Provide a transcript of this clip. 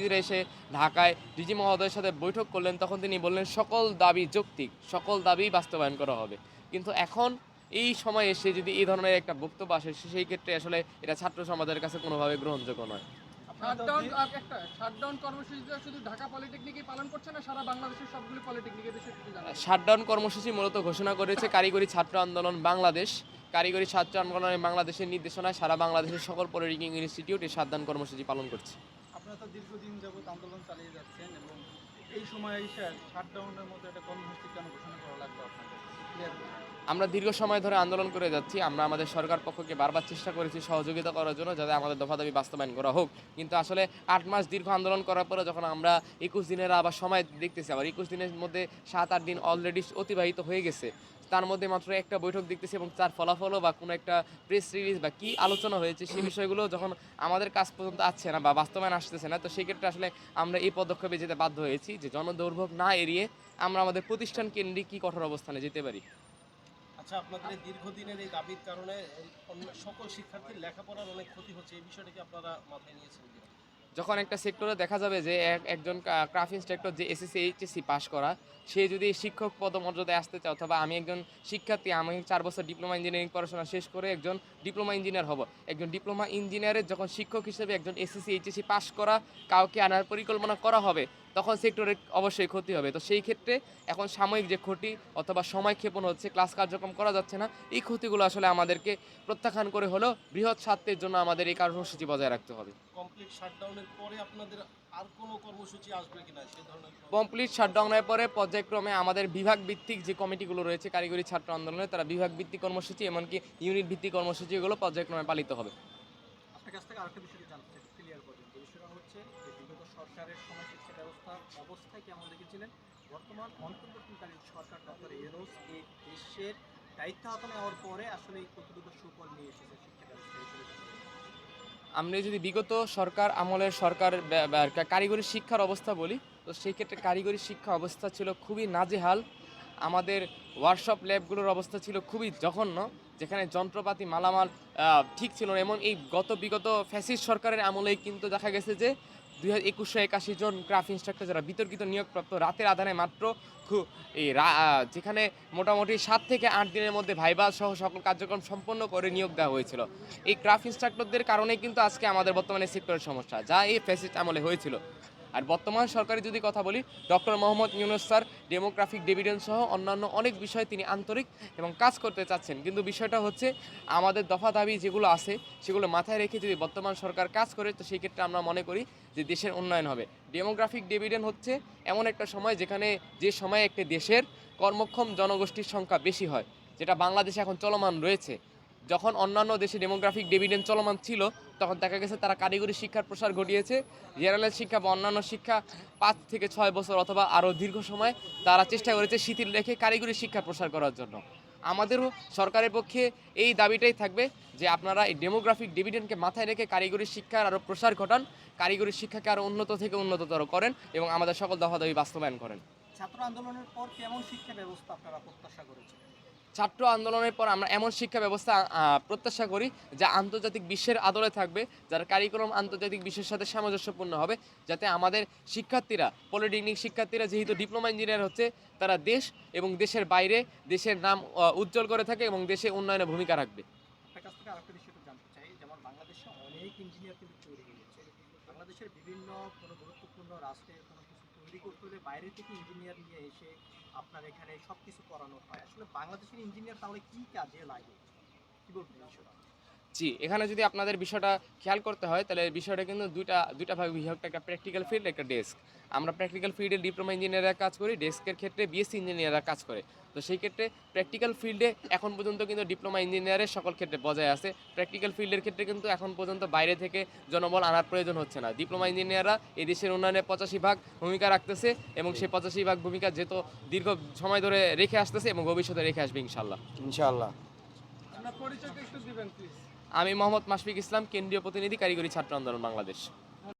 কূটনীতিরা এসে ঢাকায় ডিজি মহোদয়ের সাথে বৈঠক করলেন, তখন তিনি বললেন সকল দাবি যৌক্তিক, সকল দাবি বাস্তবায়ন করা হবে। কিন্তু এখন এই সময় এসে যদি এই ধরনের একটা বক্তব্য আসে, সেই ক্ষেত্রে আসলে এটা ছাত্র সমাজের কাছে কোনোভাবে গ্রহণযোগ্য নয়। শাটডাউন কর্মসূচিটা শুধু ঢাকা পলিটেকনিকই পালন করছে না সারা বাংলাদেশের সবগুলো পলিটেকনিক, এর বিষয়ে একটু জানাবেন। শাটডাউন কর্মসূচি মূলত ঘোষণা করেছে কারিগরি ছাত্র আন্দোলন বাংলাদেশ। কারিগরি ছাত্র আন্দোলনের বাংলাদেশের নির্দেশনায় সারা বাংলাদেশের সকল পলিটেকনিক ইনস্টিটিউট এই শাটডাউন কর্মসূচি পালন করছে। আপনারা তো দীর্ঘদিন যাবত আন্দোলন চালিয়ে যাচ্ছেন এবং এই সময় এসে শাটডাউনের মতো একটা কর্মসূচি কেন ঘোষণা করা লাগবে আপনাদের? ক্লিয়ার করুন। আমরা দীর্ঘ সময় ধরে আন্দোলন করে যাচ্ছি। আমরা আমাদের সরকার পক্ষকে বারবার চেষ্টা করেছি সহযোগিতা করার জন্য, যাতে আমাদের দফা দাবি বাস্তবায়ন করা হোক। কিন্তু আসলে ৮ মাস দীর্ঘ আন্দোলন করার পরে যখন আমরা ২১ দিনের আবার সময় দেখতেছি, আবার ২১ দিনের মধ্যে ৭-৮ দিন অলরেডি অতিবাহিত হয়ে গেছে। তার মধ্যে মাত্র একটা বৈঠক দেখতেছি এবং তার ফলাফলও বা কোনো একটা প্রেস রিলিজ বা কী আলোচনা হয়েছে সেই বিষয়গুলো যখন আমাদের কাছ পর্যন্ত আসছে না বা বাস্তবায়ন আসতেছে না, তো সেই ক্ষেত্রে আসলে আমরা এই পদক্ষেপে যেতে বাধ্য হয়েছি যে জনদুর্ভোগ না এড়িয়ে আমরা আমাদের প্রতিষ্ঠান কেন্দ্রিক কী কঠোর অবস্থানে যেতে পারি। আচ্ছা, আপনাদের এই দীর্ঘদিনের এই দাবির কারণে সকল শিক্ষার্থীর লেখাপড়ার অনেক ক্ষতি হচ্ছে, এই বিষয়টা কি আপনারা মাথায় নিয়েছেন কিনা? যখন একটা সেক্টরে দেখা যাবে যে একজন ক্রাফট ইন্সট্রাক্টর যে এসএসসি এইচএসসি পাস করা, সে যদি শিক্ষক পদমর্যাদায় আসতে চায়, অথবা আমি একজন শিক্ষার্থী, আমি ৪ বছর ডিপ্লোমা ইঞ্জিনিয়ারিং পড়াশোনা শেষ করে একজন ডিপ্লোমা ইঞ্জিনিয়ার হব। একজন ডিপ্লোমা ইঞ্জিনিয়ারের যখন শিক্ষক হিসেবে একজন এসএসসি এইচএসসি পাস করা কাউকে আনার পরিকল্পনা করা হবে, তখন সেক্টরের অবশ্যই ক্ষতি হবে। তো সেই ক্ষেত্রে এখন সাময়িক যে ক্ষতি অথবা সময় ক্ষেপণ হচ্ছে, ক্লাস কার্যক্রম করা যাচ্ছে না, এই ক্ষতিগুলো আসলে আমাদেরকে প্রত্যাখ্যান করে হলেও বৃহৎ স্বার্থের জন্য আমাদের এই কর্মসূচি বজায় রাখতে হবে। কমপ্লিট শাটডাউনের পরে আপনাদের আর কোনো কর্মসূচি আসবে কিনা সে ধরনের কমপ্লিট শাটডাউনের পরে পর্যায়ক্রমে আমাদের বিভাগ ভিত্তিক যে কমিটিগুলো রয়েছে কারিগরি ছাত্র আন্দোলনে, তারা বিভাগ ভিত্তিক কর্মসূচি এমনকি ইউনিট ভিত্তিক কর্মসূচিগুলো পর্যায়ক্রমে পালিত হবে। আপনার কাছ থেকে আরেকটা বিষয় জানতে চাই, ক্লিয়ার করবেন। যে বিষয়টা হচ্ছে যে বিগত সরকারের সময় শিক্ষা ব্যবস্থার অবস্থায় কেমন দেখেছিলেন, বর্তমান অন্তর্বর্তীকালীন সরকার ডক্টর ইউনূস এই দেশের দায়িত্ব হাতে নেওয়ার পরে আসলে কতটুকু সুফল নিয়ে এসেছে শিক্ষা ব্যবস্থা হিসেবে? আমরা যদি বিগত সরকার আমলের কারিগরি শিক্ষার অবস্থা বলি, তো সেই ক্ষেত্রে কারিগরি শিক্ষা অবস্থা ছিল খুবই নাজেহাল। আমাদের ওয়ার্কশপ ল্যাবগুলোর অবস্থা ছিল খুবই জঘন্য, যেখানে যন্ত্রপাতি মালামাল ঠিক ছিল না। এবং এই বিগত ফ্যাসিস্ট সরকারের আমলেই কিন্তু দেখা গেছে যে 2181 জন ক্রাফট ইন্সট্রাক্টর যারা বিতর্কিত নিয়োগপ্রাপ্ত, রাতের আধারে মাত্র যেখানে মোটামুটি 7 থেকে 8 দিনের মধ্যে ভাইবা সহ সকল কার্যক্রম সম্পন্ন করে নিয়োগ দেওয়া হয়েছিল। এই ক্রাফট ইন্সট্রাক্টরদের কারণেই কিন্তু আজকে আমাদের বর্তমানে সেক্টরের সমস্যা, যা এই ফ্যাসিস্ট আমলে হয়েছিল। আর বর্তমান সরকারি যদি কথা বলি, doctor Mohammad Yunus sir demographic dividend সহ অন্যান্য অনেক বিষয়ে তিনি আন্তরিক এবং কাজ করতে চাচ্ছেন। কিন্তু বিষয়টা হচ্ছে আমাদের দফা দাবি যেগুলো আছে সেগুলো মাথায় রেখে যদি বর্তমান সরকার কাজ করে, তো সেই ক্ষেত্রে আমরা মনে করি যে দেশের উন্নয়ন হবে। ডেমোগ্রাফিক ডিভিডেন্ড হচ্ছে এমন একটা সময় যেখানে যে সময় একটি দেশের কর্মক্ষম জনগোষ্ঠীর সংখ্যা বেশি হয়, যেটা বাংলাদেশে এখন চলমান রয়েছে। যখন অন্যান্য দেশে ডেমোগ্রাফিক ডিভিডেন্ড চলমান ছিল, তখন দেখা গেছে তারা কারিগরি শিক্ষার প্রসার ঘটিয়েছে। জেনারেল শিক্ষা বা অন্যান্য শিক্ষা 5 থেকে 6 বছর অথবা আরও দীর্ঘ সময় তারা চেষ্টা করেছে শিথিল রেখে কারিগরি শিক্ষার প্রসার করার জন্য। আমাদেরও সরকারের পক্ষে এই দাবিটাই থাকবে যে আপনারা এই ডেমোগ্রাফিক ডিভিডেন্ডকে মাথায় রেখে কারিগরি শিক্ষার আরও প্রসার ঘটান, কারিগরি শিক্ষাকে আরও উন্নত থেকে উন্নততর করেন এবং আমাদের সকল দফা দাবি বাস্তবায়ন করেন। ছাত্র আন্দোলনের পর কেমন শিক্ষা ব্যবস্থা আপনারা প্রত্যাশা করেছেন? ছাত্র আন্দোলনের পর আমরা এমন শিক্ষা ব্যবস্থা প্রত্যাশা করি যা আন্তর্জাতিক বিশ্বের আদলে থাকবে, যার কারিকুলাম আন্তর্জাতিক বিশ্বের সাথে সামঞ্জস্যপূর্ণ হবে, যাতে আমাদের শিক্ষার্থীরা, পলিটেকনিক শিক্ষার্থীরা যেহেতু ডিপ্লোমা ইঞ্জিনিয়ার হচ্ছে, তারা দেশ এবং দেশের বাইরে দেশের নাম উজ্জ্বল করে থাকে এবং দেশে উন্নয়নে ভূমিকা রাখবে। আপনার কাছ থেকে আরেকটা বিষয় একটু জানতে চাই, যেমন বাংলাদেশে অনেক ইঞ্জিনিয়ার কিন্তু তৈরি হয়ে গেছে। বাংলাদেশের বিভিন্ন কোনো গুরুত্বপূর্ণ রাষ্ট্রে কোনো কিছু তৈরি করতে হলে বাইরে থেকে ইঞ্জিনিয়ার নিয়ে এসে আপনার এখানে সব কিছু করানো হয়। আসলে বাংলাদেশের ইঞ্জিনিয়ার তাহলে কী কাজে লাগে, কী বলবেন এই বিষয়টা? জি, এখানে যদি আপনাদের বিষয়টা খেয়াল করতে হয়, তাহলে বিষয়টা কিন্তু দুইটা ভাগে বিভক্ত, একটা প্র্যাকটিক্যাল ফিল্ড, একটা ডেস্ক। আমরা প্র্যাকটিক্যাল ফিল্ডে ডিপ্লোমা ইঞ্জিনিয়াররা কাজ করি, ডেস্কের ক্ষেত্রে বিএসসি ইঞ্জিনিয়াররা কাজ করে। তো সেই ক্ষেত্রে প্র্যাকটিক্যাল ফিল্ডে এখন পর্যন্ত কিন্তু ডিপ্লোমা ইঞ্জিনিয়ারের সকল ক্ষেত্রে বজায় আছে। প্র্যাকটিক্যাল ফিল্ডের ক্ষেত্রে কিন্তু এখন পর্যন্ত বাইরে থেকে জনবল আনার প্রয়োজন হচ্ছে না। ডিপ্লোমা ইঞ্জিনিয়াররা এই দেশের উন্নয়নে 85% ভূমিকা রাখতেছে এবং সেই 85% ভূমিকা যেহেতু দীর্ঘ সময় ধরে রেখে আসতেছে এবং ভবিষ্যতে রেখে আসবে ইনশাল্লাহ। ইনশাআল্লাহ। আপনার পরিচয়টা একটু দিবেন প্লিজ। আমি মোহাম্মদ মাশফিক ইসলাম, কেন্দ্রীয় প্রতিনিধি, কারিগরি ছাত্র আন্দোলন বাংলাদেশ।